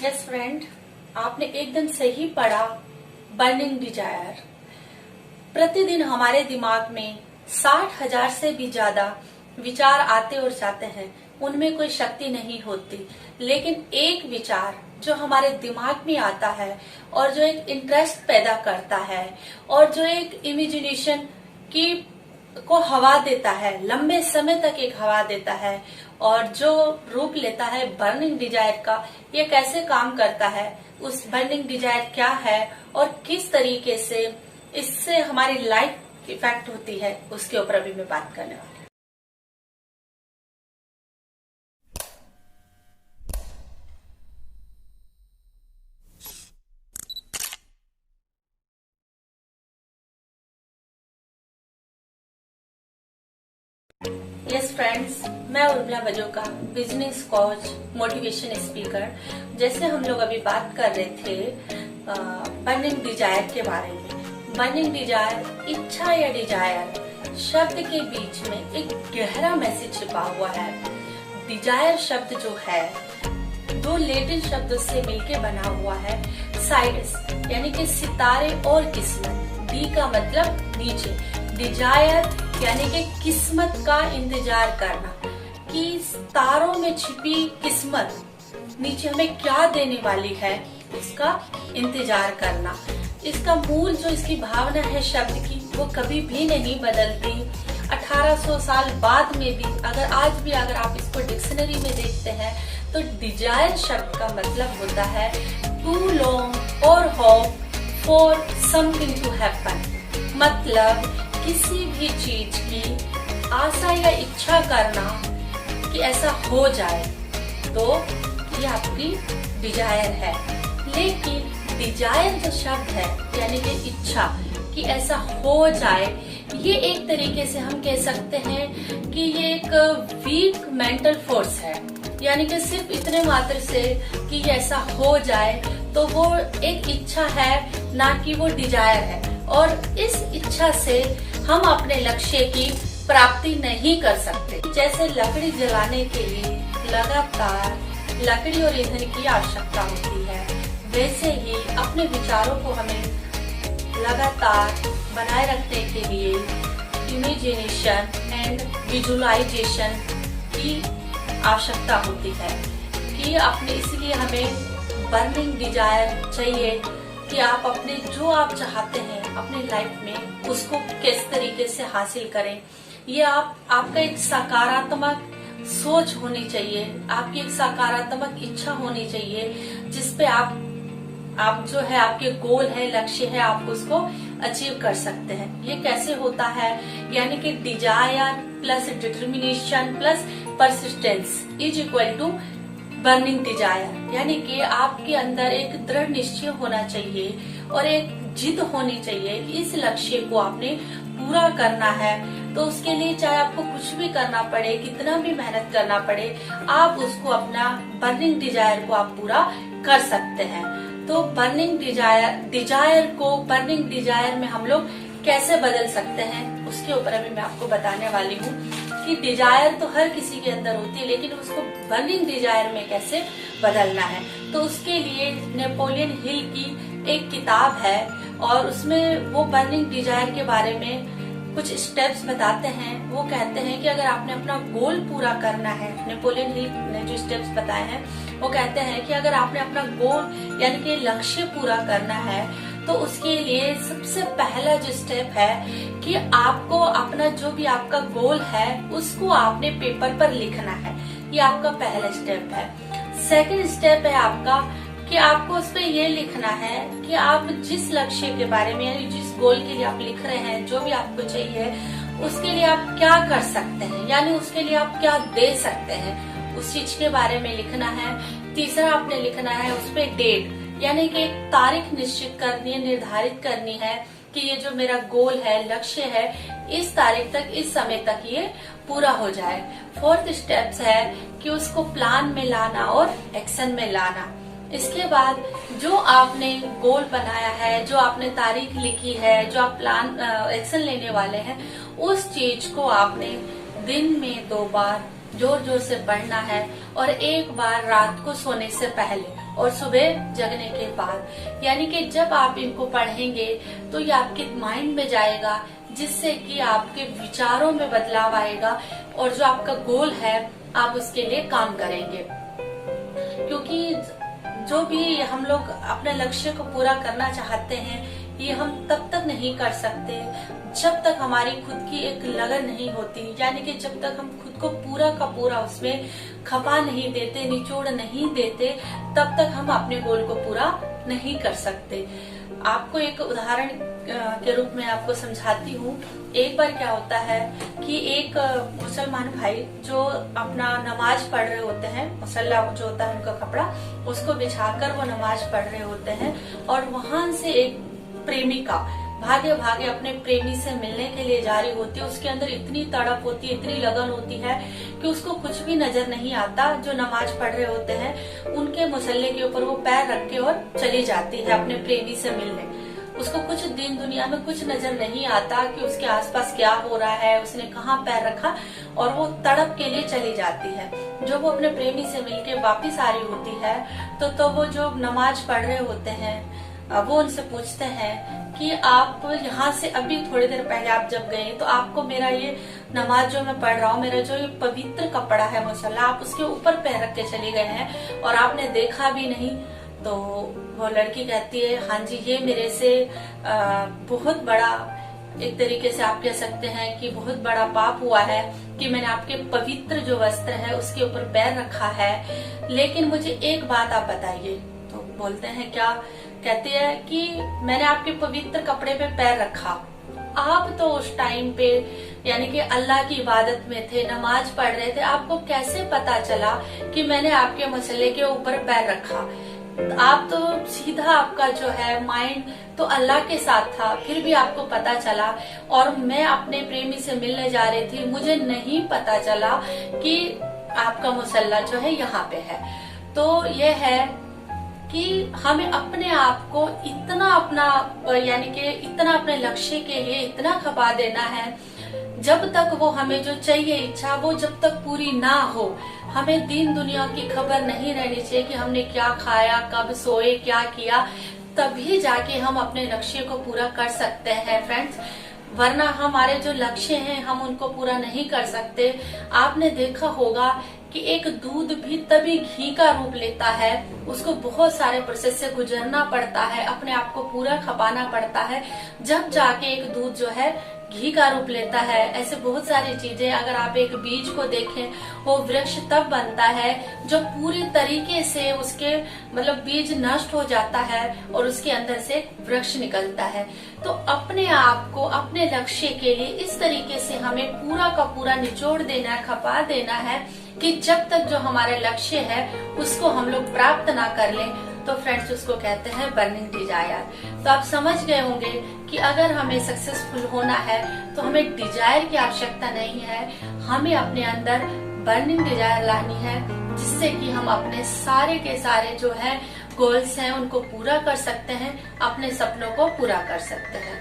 Yes friend, आपने एकदम सही पढ़ा। Burning desire. प्रतिदिन हमारे दिमाग में 60,000 से भी ज्यादा विचार आते और जाते हैं। उनमें कोई शक्ति नहीं होती, लेकिन एक विचार जो हमारे दिमाग में आता है और जो एक इंटरेस्ट पैदा करता है और जो एक इमेजिनेशन की को हवा देता है, लंबे समय तक एक हवा देता है और जो रूप लेता है बर्निंग डिजायर का, ये कैसे काम करता है, उस बर्निंग डिजायर क्या है और किस तरीके से इससे हमारी लाइफ इफेक्ट होती है, उसके ऊपर अभी मैं बात करने वाली हूँ। यस फ्रेंड्स, मैं Urmila Bajoka, business coach, motivation speaker. जैसे हम लोग अभी बात कर रहे थे बर्निंग डिजायर के बारे में। बर्निंग डिजायर, इच्छा या डिजायर शब्द के बीच में एक गहरा मैसेज छिपा हुआ है। डिजायर शब्द जो है दो लैटिन शब्दों से मिलके बना हुआ है। साइड्स यानी कि सितारे और किस्मत। डी का मतलब नीचे, डिजायर यानी कि किस्मत का इंतजार करना, कि तारों में छिपी किस्मत नीचे हमें क्या देने वाली है, इसका इंतजार करना। इसका मूल जो इसकी भावना है शब्द की, वो कभी भी नहीं बदलती। 1800 साल बाद में भी अगर आप इसको डिक्शनरी में देखते हैं तो डिजायर शब्द का मतलब होता है टू लॉन्ग और hope for something to happen. मतलब किसी भी चीज की आशा या इच्छा करना कि ऐसा हो जाए, तो ये आपकी डिजायर है। लेकिन डिजायर जो शब्द है यानी कि इच्छा कि ऐसा हो जाए, ये एक तरीके से हम कह सकते हैं कि ये एक वीक मेंटल फोर्स है। यानी कि सिर्फ इतने मात्र से कि ऐसा हो जाए तो वो एक इच्छा है, ना कि वो डिजायर है। और इस इच्छा से हम अपने लक्ष्य की प्राप्ति नहीं कर सकते। जैसे लकड़ी जलाने के लिए लगातार लकड़ी और ईंधन की आवश्यकता होती है, वैसे ही अपने विचारों को हमें लगातार बनाए रखने के लिए इमेजिनेशन एंड विजुअलाइजेशन की आवश्यकता होती है। कि अपने इसलिए हमें बर्निंग डिजायर चाहिए कि आप अपने जो आप चाहते हैं अपने लाइफ में उसको किस तरीके से हासिल करें। ये आपका एक सकारात्मक सोच होनी चाहिए, आपकी एक सकारात्मक इच्छा होनी चाहिए, जिसपे आप जो है आपके गोल है, लक्ष्य है, आप उसको अचीव कर सकते हैं। ये कैसे होता है, यानी कि desire plus determination plus persistence is equal to burning desire. यानी कि आपके अंदर एक दृढ़ निश्चय होना चाहिए और एक जिद होनी चाहिए कि इस लक्ष्य को आपने पूरा करना है। तो उसके लिए चाहे आपको कुछ भी करना पड़े, कितना भी मेहनत करना पड़े, आप उसको अपना बर्निंग डिजायर को आप पूरा कर सकते हैं। तो बर्निंग डिजायर को बर्निंग डिजायर में हम लोग कैसे बदल सकते हैं, उसके ऊपर अभी मैं आपको बताने वाली हूँ कि डिजायर तो हर किसी के अंदर होती है, लेकिन उसको बर्निंग डिजायर में कैसे बदलना है। तो उसके लिए नेपोलियन हिल की एक किताब है और उसमें वो बर्निंग डिजायर के बारे में कुछ स्टेप्स बताते हैं। वो कहते हैं कि अगर आपने अपना गोल पूरा करना है, नेपोलियन हिल ने जो स्टेप्स बताए हैं, वो कहते हैं कि अगर आपने अपना गोल यानी कि लक्ष्य पूरा करना है तो उसके लिए सबसे पहला जो स्टेप है कि आपको अपना जो भी आपका गोल है उसको आपने पेपर पर लिखना है। ये आपका पहला स्टेप है। सेकंड स्टेप है आपका कि आपको उस पर ये लिखना है कि आप जिस लक्ष्य के बारे में यानी जिस गोल के लिए आप लिख रहे हैं, जो भी आपको चाहिए, उसके लिए आप क्या कर सकते हैं, यानी उसके लिए आप क्या दे सकते हैं, उस चीज के बारे में लिखना है। तीसरा आपने लिखना है उस पर डेट, यानी कि एक तारीख निश्चित करनी है, निर्धारित करनी है कि ये जो मेरा गोल है, लक्ष्य है, इस तारीख तक, इस समय तक ये पूरा हो जाए। फोर्थ स्टेप्स है कि उसको प्लान में लाना और एक्शन में लाना। इसके बाद जो आपने गोल बनाया है, जो आपने तारीख लिखी है, जो आप एक्शन लेने वाले हैं, उस चीज को आपने दिन में 2 बार जोर जोर से पढ़ना है, और एक बार रात को सोने से पहले और सुबह जगने के बाद। यानी कि जब आप इनको पढ़ेंगे तो ये आपके माइंड में जाएगा, जिससे कि आपके विचारों में बदलाव आएगा और जो आपका गोल है आप उसके लिए काम करेंगे। क्योंकि जो भी हम लोग अपने लक्ष्य को पूरा करना चाहते हैं, ये हम तब तक नहीं कर सकते जब तक हमारी खुद की एक लगन नहीं होती, यानी कि जब तक हम खुद को पूरा का पूरा उसमें खपा नहीं देते, निचोड़ नहीं देते, तब तक हम अपने गोल को पूरा नहीं कर सकते। आपको एक उदाहरण के रूप में आपको समझाती हूँ। एक बार क्या होता है कि एक मुसलमान भाई जो अपना नमाज पढ़ रहे होते हैं, मुसल्ला जो होता है उनका कपड़ा, उसको बिछाकर वो नमाज पढ़ रहे होते हैं, और वहां से एक प्रेमिका भागे भागे अपने प्रेमी से मिलने के लिए जा रही होती है। उसके अंदर इतनी तड़प होती है, इतनी लगन होती है कि उसको कुछ भी नजर नहीं आता। जो नमाज पढ़ रहे होते हैं उनके मुसल्ले के ऊपर वो पैर रख के और चली जाती है अपने प्रेमी से मिलने। उसको कुछ दिन दुनिया में कुछ नजर नहीं आता कि उसके आसपास क्या हो रहा है, उसने कहाँ पैर रखा, और वो तड़प के लिए चली जाती है। जब वो अपने प्रेमी से मिलके वापिस आ रही होती है तो वो जो नमाज पढ़ रहे होते हैं वो उनसे पूछते हैं कि आप यहाँ से अभी थोड़ी देर पहले आप जब गए तो आपको मेरा ये नमाज जो मैं पढ़ रहा हूँ, मेरा जो ये पवित्र कपड़ा है मुसल्ला, आप उसके ऊपर पैर रख के चले गए हैं और आपने देखा भी नहीं। तो वो लड़की कहती है, हाँ जी, ये मेरे से बहुत बड़ा, एक तरीके से आप कह सकते हैं कि बहुत बड़ा पाप हुआ है कि मैंने आपके पवित्र जो वस्त्र है उसके ऊपर पैर रखा है। लेकिन मुझे एक बात आप बताइए। तो बोलते हैं क्या? कहते हैं कि मैंने आपके पवित्र कपड़े पे पैर रखा। आप तो उस टाइम पे यानी कि अल्लाह की इबादत में थे, नमाज पढ़ रहे थे, आपको कैसे पता चला कि मैंने आपके मसले के ऊपर पैर रखा? आप तो सीधा, आपका जो है माइंड तो अल्लाह के साथ था, फिर भी आपको पता चला। और मैं अपने प्रेमी से मिलने जा रही थी, मुझे नहीं पता चला कि आपका मुसल्ला जो है यहाँ पे है। तो ये है कि हमें अपने आप को इतना अपना यानी कि इतना अपने लक्ष्य के लिए इतना खपा देना है, जब तक वो हमें जो चाहिए इच्छा वो जब तक पूरी ना हो, हमें दीन दुनिया की खबर नहीं रहनी चाहिए कि हमने क्या खाया, कब सोए, क्या किया, तभी जाके हम अपने लक्ष्य को पूरा कर सकते हैं फ्रेंड्स। वरना हमारे जो लक्ष्य हैं हम उनको पूरा नहीं कर सकते। आपने देखा होगा कि एक दूध भी तभी घी का रूप लेता है, उसको बहुत सारे प्रोसेस से गुजरना पड़ता है, अपने आप को पूरा खपाना पड़ता है, जब जाके एक दूध जो है घी का रूप लेता है। ऐसे बहुत सारी चीजें, अगर आप एक बीज को देखें, वो वृक्ष तब बनता है जब पूरी तरीके से उसके मतलब बीज नष्ट हो जाता है और उसके अंदर से वृक्ष निकलता है। तो अपने आप को अपने लक्ष्य के लिए इस तरीके से हमें पूरा का पूरा निचोड़ देना है, खपा देना है कि जब तक जो हमारे लक्ष्य है उसको हम लोग प्राप्त ना कर लें, तो फ्रेंड्स उसको कहते हैं बर्निंग डिजायर। तो आप समझ गए होंगे कि अगर हमें सक्सेसफुल होना है तो हमें डिजायर की आवश्यकता नहीं है, हमें अपने अंदर बर्निंग डिजायर लानी है, जिससे कि हम अपने सारे के सारे जो है गोल्स हैं उनको पूरा कर सकते हैं, अपने सपनों को पूरा कर सकते हैं।